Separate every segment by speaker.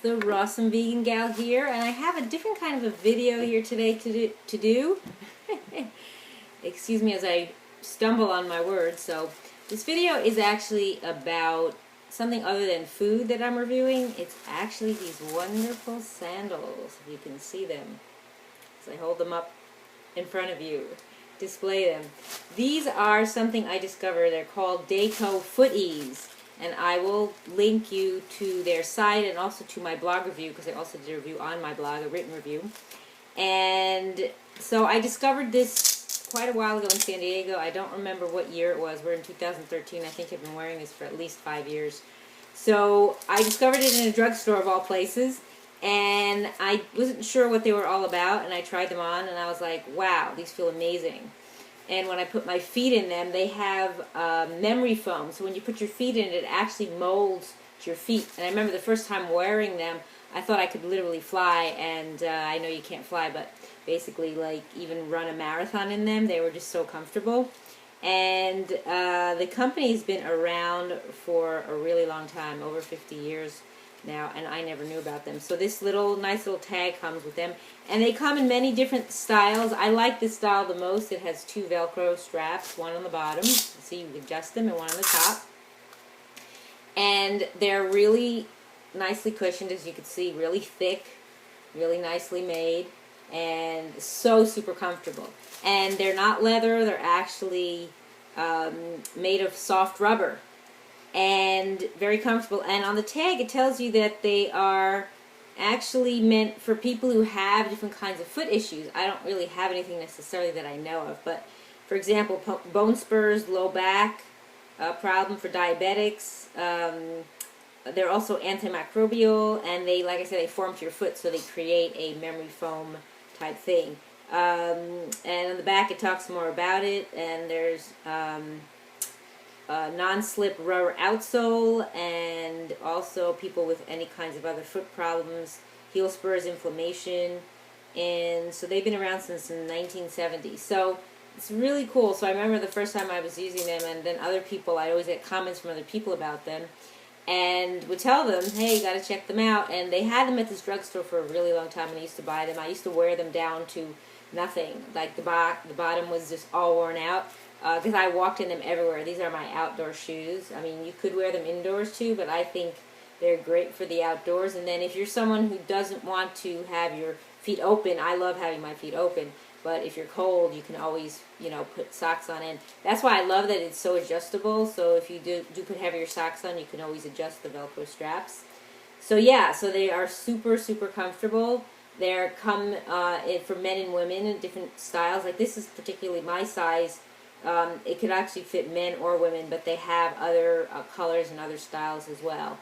Speaker 1: TheRawsomeVeganGal here, and I have a different kind of a video here today to do. Excuse me as I stumble on my words. So this video is actually about something other than food that I'm reviewing. It's actually these wonderful sandals, if you can see them. So I hold them up in front of you, display them. These are something I discovered. They're called Daco footies. And I will link you to their site and also to my blog review, because I also did a review on my blog, a written review. And so I discovered this quite a while ago in San Diego. I don't remember what year it was. We're in 2013. I think I've been wearing this for at least 5 years. So I discovered it in a drugstore of all places, and I wasn't sure what they were all about, and I tried them on, and I was like, wow, these feel amazing. And when I put my feet in them, they have memory foam. So when you put your feet in it, it actually molds your feet. And I remember the first time wearing them, I thought I could literally fly. And I know you can't fly, but basically like even run a marathon in them. They were just so comfortable. And the company's been around for a really long time, over 50 years now, and I never knew about them. So this nice little tag comes with them, and they come in many different styles. I like this style the most. It has 2 Velcro straps, one on the bottom, so you can adjust them, and one on the top. And they're really nicely cushioned, as you can see, really thick, really nicely made, and so super comfortable. And they're not leather, they're actually made of soft rubber. And very comfortable. And on the tag it tells you that they are actually meant for people who have different kinds of foot issues. I don't really have anything necessarily that I know of, but for example, bone spurs, low back problem for diabetics. They're also anti-microbial, and they, like I said, they form to your foot, so they create a memory foam type thing. And on the back it talks more about it, and there's non-slip rubber outsole, and also people with any kinds of other foot problems, heel spurs, inflammation. And so they've been around since the 1970s. So it's really cool. So I remember the first time I was using them, and then other people, I always get comments from other people about them, and would tell them, hey, you got to check them out. And they had them at this drugstore for a really long time, and I used to buy them. I used to wear them down to nothing. Like the bottom was just all worn out. Because I walked in them everywhere. These are my outdoor shoes. I mean, you could wear them indoors too, but I think they're great for the outdoors. And then if you're someone who doesn't want to have your feet open, I love having my feet open, but if you're cold, you can always, put socks on. And that's why I love that it's so adjustable. So if you do put heavier socks on, you can always adjust the Velcro straps. So yeah, so they are super, super comfortable. They come for men and women in different styles. Like this is particularly my size. It could actually fit men or women, but they have other colors and other styles as well.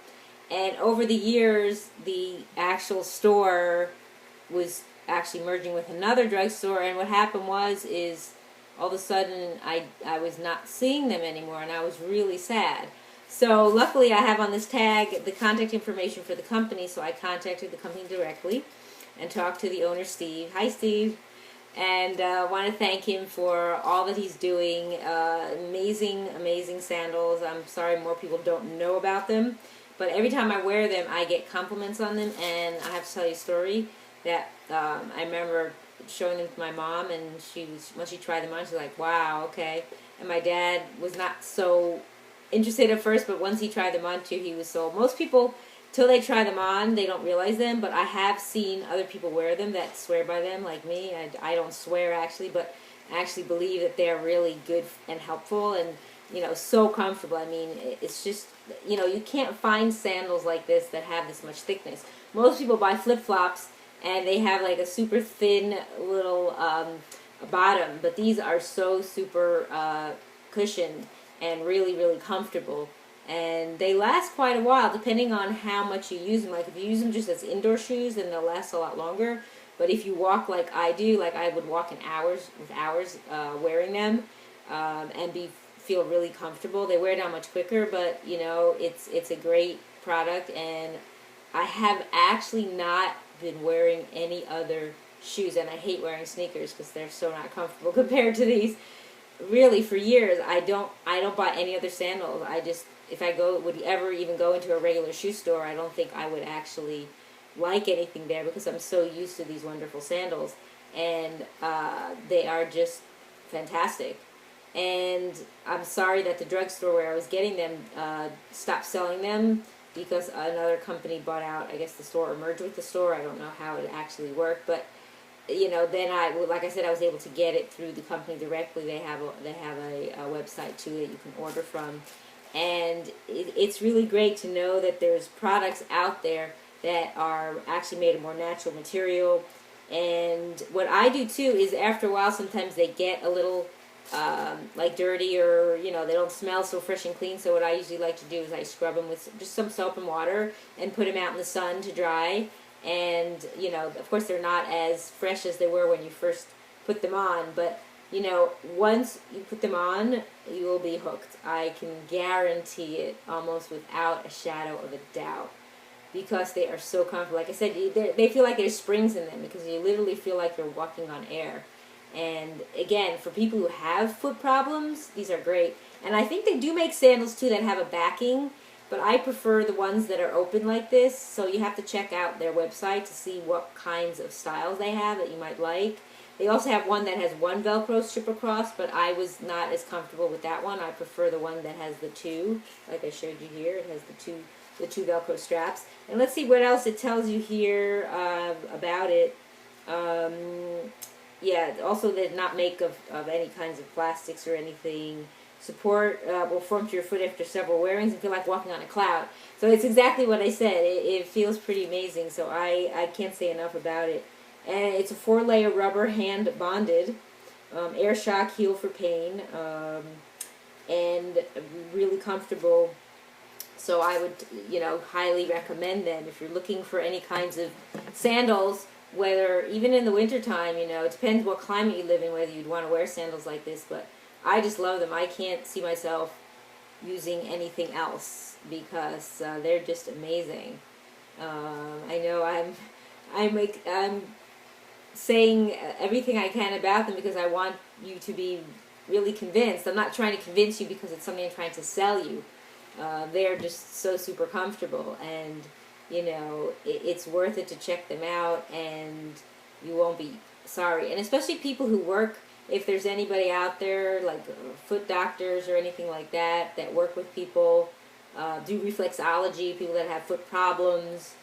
Speaker 1: And over the years, the actual store was actually merging with another drugstore, and what happened is all of a sudden I was not seeing them anymore, and I was really sad. So luckily I have on this tag the contact information for the company, so I contacted the company directly and talked to the owner, Steve. Hi, Steve. And want to thank him for all that he's doing. Amazing, amazing sandals. I'm sorry more people don't know about them, but every time I wear them, I get compliments on them. And I have to tell you a story that I remember showing them to my mom, and once she tried them on, she's like, wow, okay. And my dad was not so interested at first, but once he tried them on too, he was sold. Most people, till they try them on, they don't realize them, but I have seen other people wear them that swear by them, like me. I don't swear actually, but I actually believe that they're really good and helpful, and so comfortable. I mean, it's just, you can't find sandals like this that have this much thickness. Most people buy flip-flops and they have like a super thin little bottom, but these are so super cushioned and really, really comfortable. And they last quite a while, depending on how much you use them. Like if you use them just as indoor shoes, then they'll last a lot longer. But if you walk like I do, like I would walk in hours wearing them, and feel really comfortable. They wear down much quicker, but it's a great product. And I have actually not been wearing any other shoes, and I hate wearing sneakers because they're so not comfortable compared to these. Really, for years, I don't buy any other sandals. If I would ever even go into a regular shoe store, I don't think I would actually like anything there because I'm so used to these wonderful sandals, and they are just fantastic. And I'm sorry that the drugstore where I was getting them stopped selling them because another company bought out, I guess, the store or merged with the store. I don't know how it actually worked, but you know, then like I said, I was able to get it through the company directly. They have a website too that you can order from, and it's really great to know that there's products out there that are actually made of more natural material. And what I do too is after a while, sometimes they get a little like dirty, or you know, they don't smell so fresh and clean. So what I usually like to do is I scrub them with just some soap and water and put them out in the sun to dry. And, you know, of course they're not as fresh as they were when you first put them on, but, you know, once you put them on, you will be hooked. I can guarantee it almost without a shadow of a doubt, because they are so comfortable. Like I said, they feel like there's springs in them, because you literally feel like you're walking on air. And, again, for people who have foot problems, these are great. And I think they do make sandals, too, that have a backing. But I prefer the ones that are open like this, so you have to check out their website to see what kinds of styles they have that you might like. They also have one that has one Velcro strip across, but I was not as comfortable with that one. I prefer the one that has the two, like I showed you here. It has the two Velcro straps. And let's see what else it tells you here about it. Yeah, also they did not make of any kinds of plastics or anything. Support will form to your foot after several wearings and feel like walking on a cloud. So it's exactly what I said. It feels pretty amazing, so I can't say enough about it. And it's a 4-layer rubber hand bonded, air shock, heel for pain, and really comfortable. So I would, you know, highly recommend them if you're looking for any kinds of sandals, whether even in the wintertime, you know, it depends what climate you live in, whether you'd want to wear sandals like this, but I just love them. I can't see myself using anything else because they're just amazing. I know I'm saying everything I can about them because I want you to be really convinced. I'm not trying to convince you because it's something I'm trying to sell you. They're just so super comfortable, and you know, it's worth it to check them out, and you won't be sorry. And especially people who work, if there's anybody out there, like foot doctors or anything like that, that work with people, do reflexology, people that have foot problems,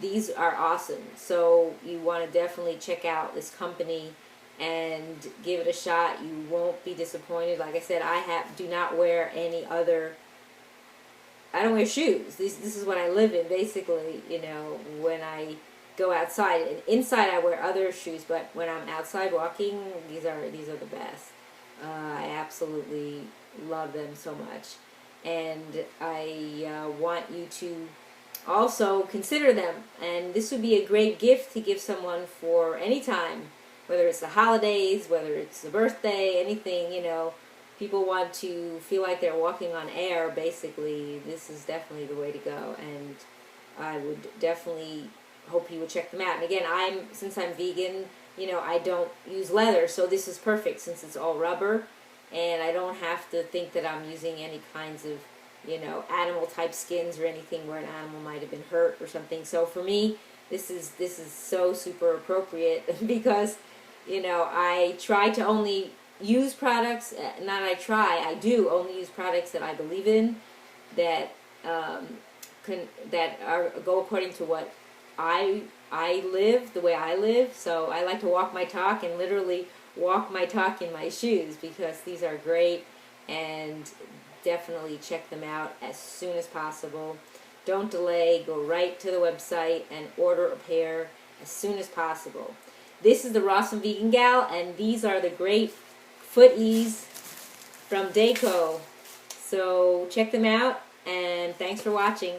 Speaker 1: these are awesome. So you want to definitely check out this company and give it a shot. You won't be disappointed. Like I said, do not wear any other, I don't wear shoes. This is what I live in, basically, you know, when I go outside. And inside I wear other shoes, but when I'm outside walking, these are the best. I absolutely love them so much. And I want you to also consider them. And this would be a great gift to give someone for any time, whether it's the holidays, whether it's a birthday, anything, you know. People want to feel like they're walking on air, basically. This is definitely the way to go. And I would definitely hope you would check them out. And again, since I'm vegan, you know, I don't use leather, so this is perfect since it's all rubber, and I don't have to think that I'm using any kinds of, you know, animal type skins or anything where an animal might have been hurt or something. So for me, this is so super appropriate because, you know, I try to only use products, I do only use products that I believe in, that go according to what I live, the way I live. So I like to walk my talk and literally walk my talk in my shoes because these are great, and definitely check them out as soon as possible. Don't delay. Go right to the website and order a pair as soon as possible. This is the TheRawsomeVeganGal, and these are the great foot EEZ from Daco. So check them out, and thanks for watching.